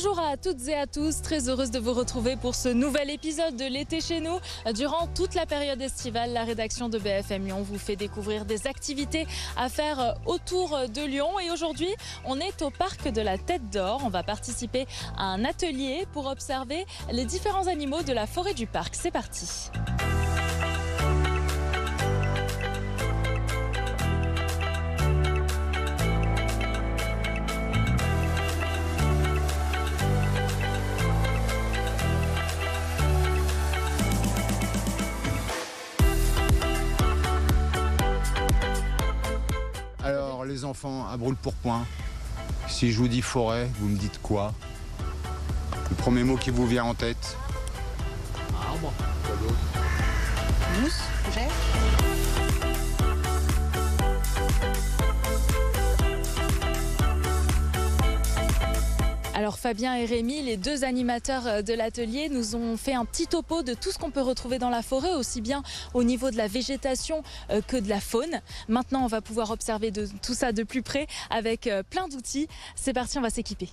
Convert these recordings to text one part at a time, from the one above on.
Bonjour à toutes et à tous, très heureuse de vous retrouver pour ce nouvel épisode de l'été chez nous. Durant toute la période estivale, la rédaction de BFM Lyon vous fait découvrir des activités à faire autour de Lyon. Et aujourd'hui, on est au parc de la Tête d'Or. On va participer à un atelier pour observer les différents animaux de la forêt du parc. C'est parti. Alors les enfants, à brûle-pourpoint, si je vous dis forêt, vous me dites quoi? Le premier mot qui vous vient en tête? Arbre. Quoi d'autre? Mousse, fougère. Alors Fabien et Rémi, les deux animateurs de l'atelier, nous ont fait un petit topo de tout ce qu'on peut retrouver dans la forêt, aussi bien au niveau de la végétation que de la faune. Maintenant, on va pouvoir observer tout ça de plus près avec plein d'outils. C'est parti, on va s'équiper.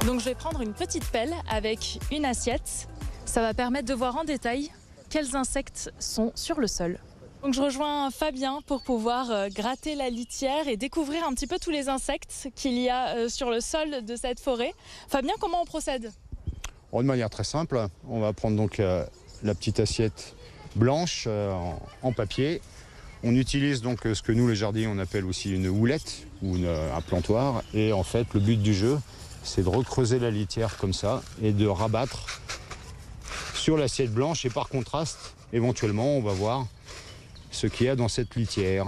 Donc je vais prendre une petite pelle avec une assiette. Ça va permettre de voir en détail quels insectes sont sur le sol. Donc je rejoins Fabien pour pouvoir gratter la litière et découvrir un petit peu tous les insectes qu'il y a sur le sol de cette forêt. Fabien, comment on procède? De manière très simple, on va prendre donc la petite assiette blanche en papier. On utilise donc ce que nous les jardiniers on appelle aussi une houlette ou un plantoir. Et en fait le but du jeu, c'est de recreuser la litière comme ça et de rabattre sur l'assiette blanche. Et par contraste, éventuellement, on va voir ce qu'il y a dans cette litière.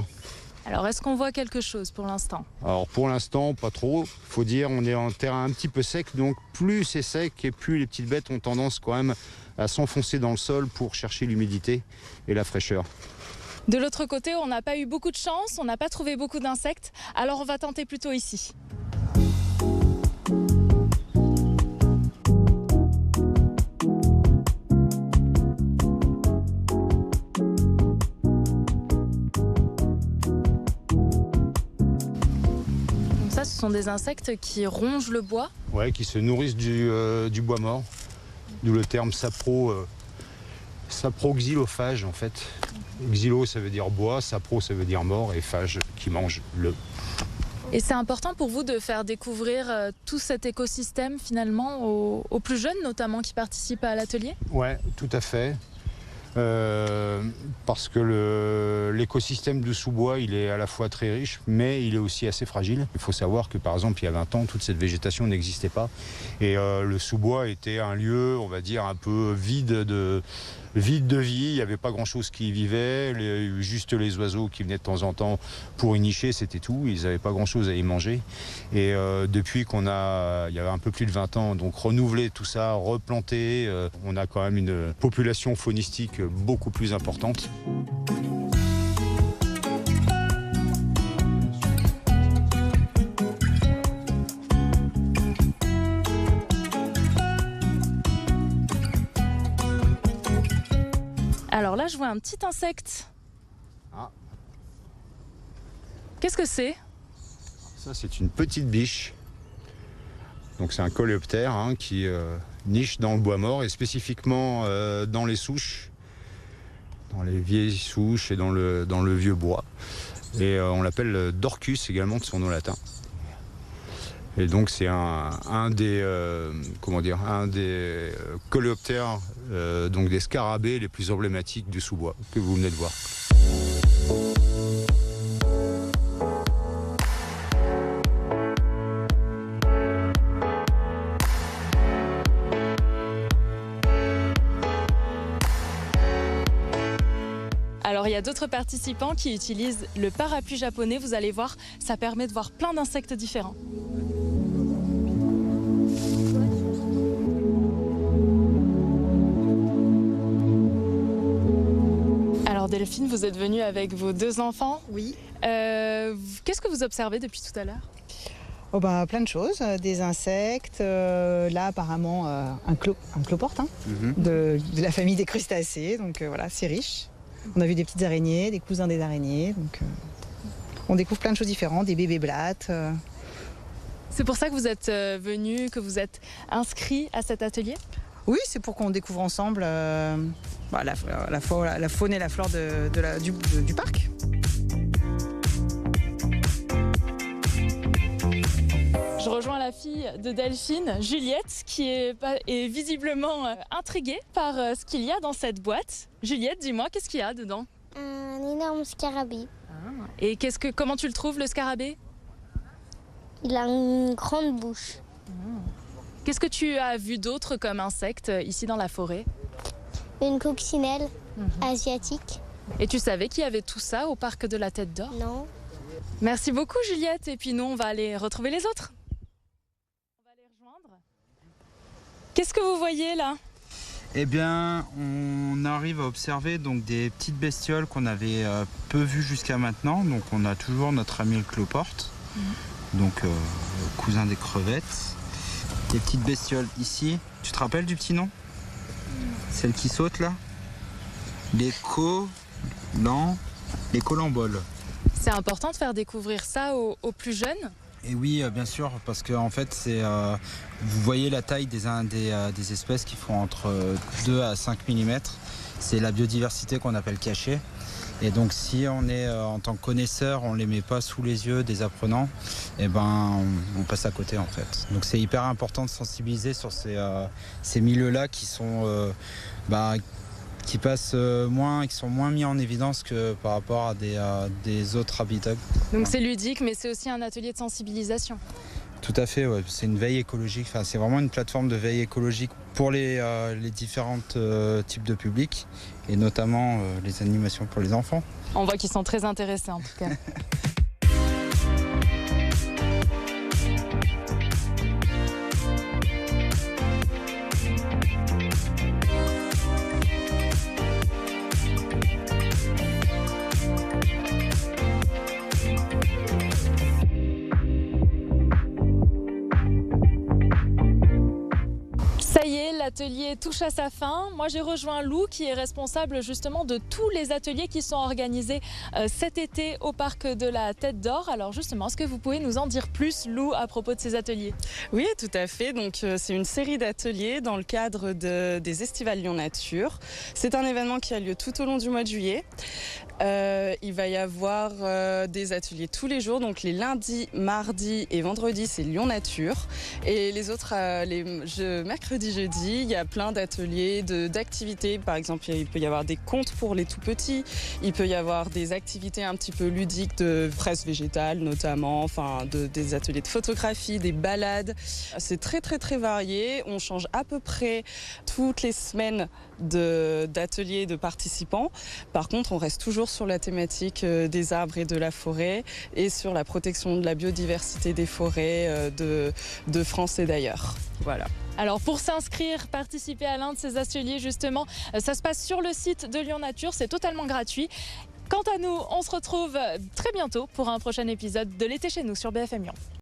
Alors, est-ce qu'on voit quelque chose pour l'instant? Alors, pour l'instant, pas trop. Faut dire, on est en terrain un petit peu sec, donc plus c'est sec et plus les petites bêtes ont tendance quand même à s'enfoncer dans le sol pour chercher l'humidité et la fraîcheur. De l'autre côté, on n'a pas eu beaucoup de chance, on n'a pas trouvé beaucoup d'insectes, alors on va tenter plutôt ici. Ce sont des insectes qui rongent le bois. Ouais, qui se nourrissent du bois mort. D'où le terme saproxylophage en fait. Xylo ça veut dire bois, sapro ça veut dire mort et phage qui mange le. Et c'est important pour vous de faire découvrir tout cet écosystème finalement aux plus jeunes notamment qui participent à l'atelier? Ouais, tout à fait. Parce que l'écosystème du sous-bois, il est à la fois très riche, mais il est aussi assez fragile. Il faut savoir que par exemple, il y a 20 ans, toute cette végétation n'existait pas. Et le sous-bois était un lieu, on va dire, un peu vide de vie. Il n'y avait pas grand-chose qui y vivait, juste les oiseaux qui venaient de temps en temps pour y nicher, c'était tout. Ils n'avaient pas grand-chose à y manger. Et depuis qu'on a, il y a un peu plus de 20 ans, donc renouvelé tout ça, replanté, on a quand même une population faunistique beaucoup plus importante. Alors là, je vois un petit insecte. Ah. Qu'est-ce que c'est? Ça, c'est une petite biche. Donc c'est un coléoptère qui niche dans le bois mort et spécifiquement dans les souches, dans les vieilles souches et dans le vieux bois. Et on l'appelle Dorcus également de son nom latin. Et donc c'est un des coléoptères, donc des scarabées les plus emblématiques du sous-bois que vous venez de voir. Alors il y a d'autres participants qui utilisent le parapluie japonais, vous allez voir, ça permet de voir plein d'insectes différents. Alors Delphine, vous êtes venue avec vos deux enfants. Oui. Qu'est-ce que vous observez depuis tout à l'heure? Oh bah, plein de choses, des insectes, là apparemment un cloporte de la famille des crustacés, donc voilà, c'est riche. On a vu des petites araignées, des cousins des araignées, donc On découvre plein de choses différentes, des bébés blattes. C'est pour ça que vous êtes venu, que vous êtes inscrit à cet atelier ? Oui, c'est pour qu'on découvre ensemble la faune et la flore du parc. Je rejoins la fille de Delphine, Juliette, qui est visiblement intriguée par ce qu'il y a dans cette boîte. Juliette, dis-moi, qu'est-ce qu'il y a dedans ? Un énorme scarabée. Et comment tu le trouves, le scarabée ? Il a une grande bouche. Qu'est-ce que tu as vu d'autre comme insecte ici dans la forêt ? Une coccinelle asiatique. Et tu savais qu'il y avait tout ça au parc de la Tête d'Or ? Non. Merci beaucoup Juliette, et puis nous on va aller retrouver les autres. On va les rejoindre. Qu'est-ce que vous voyez là ? Eh bien, on arrive à observer donc des petites bestioles qu'on avait peu vues jusqu'à maintenant. Donc on a toujours notre ami le cloporte, donc cousin des crevettes. Des petites bestioles ici. Tu te rappelles du petit nom ? Celle qui saute là ? Les colamboles. C'est important de faire découvrir ça aux plus jeunes ? Et oui, bien sûr, parce que en fait, vous voyez la taille des espèces qui font entre 2 à 5 mm. C'est la biodiversité qu'on appelle cachée. Et donc, si on est en tant que connaisseur, on ne les met pas sous les yeux des apprenants, eh ben, on passe à côté en fait. Donc, c'est hyper important de sensibiliser sur ces milieux-là qui sont qui passent qui sont moins mis en évidence que par rapport à des autres habitats. Donc c'est ludique, mais c'est aussi un atelier de sensibilisation. Tout à fait, ouais. C'est une veille écologique, c'est vraiment une plateforme de veille écologique pour les différents types de publics, et notamment les animations pour les enfants. On voit qu'ils sont très intéressés en tout cas. Ça y est, l'atelier touche à sa fin. Moi, j'ai rejoint Lou, qui est responsable justement de tous les ateliers qui sont organisés cet été au parc de la Tête d'Or. Alors justement, est-ce que vous pouvez nous en dire plus, Lou, à propos de ces ateliers ? Oui, tout à fait. Donc, c'est une série d'ateliers dans le cadre des Estivales Lyon Nature. C'est un événement qui a lieu tout au long du mois de juillet. Il va y avoir des ateliers tous les jours, donc les lundis, mardis et vendredis, c'est Lyon Nature. Et les autres, mercredi, jeudi, il y a plein d'ateliers, d'activités. Par exemple, il peut y avoir des contes pour les tout petits. Il peut y avoir des activités un petit peu ludiques de presse végétale notamment, des ateliers de photographie, des balades. C'est très très très varié. On change à peu près toutes les semaines d'ateliers de participants. Par contre, on reste toujours sur la thématique des arbres et de la forêt et sur la protection de la biodiversité des forêts de France et d'ailleurs. Voilà. Alors pour s'inscrire, participer à l'un de ces ateliers justement, ça se passe sur le site de Lyon Nature, c'est totalement gratuit. Quant à nous, on se retrouve très bientôt pour un prochain épisode de l'été chez nous sur BFM Lyon.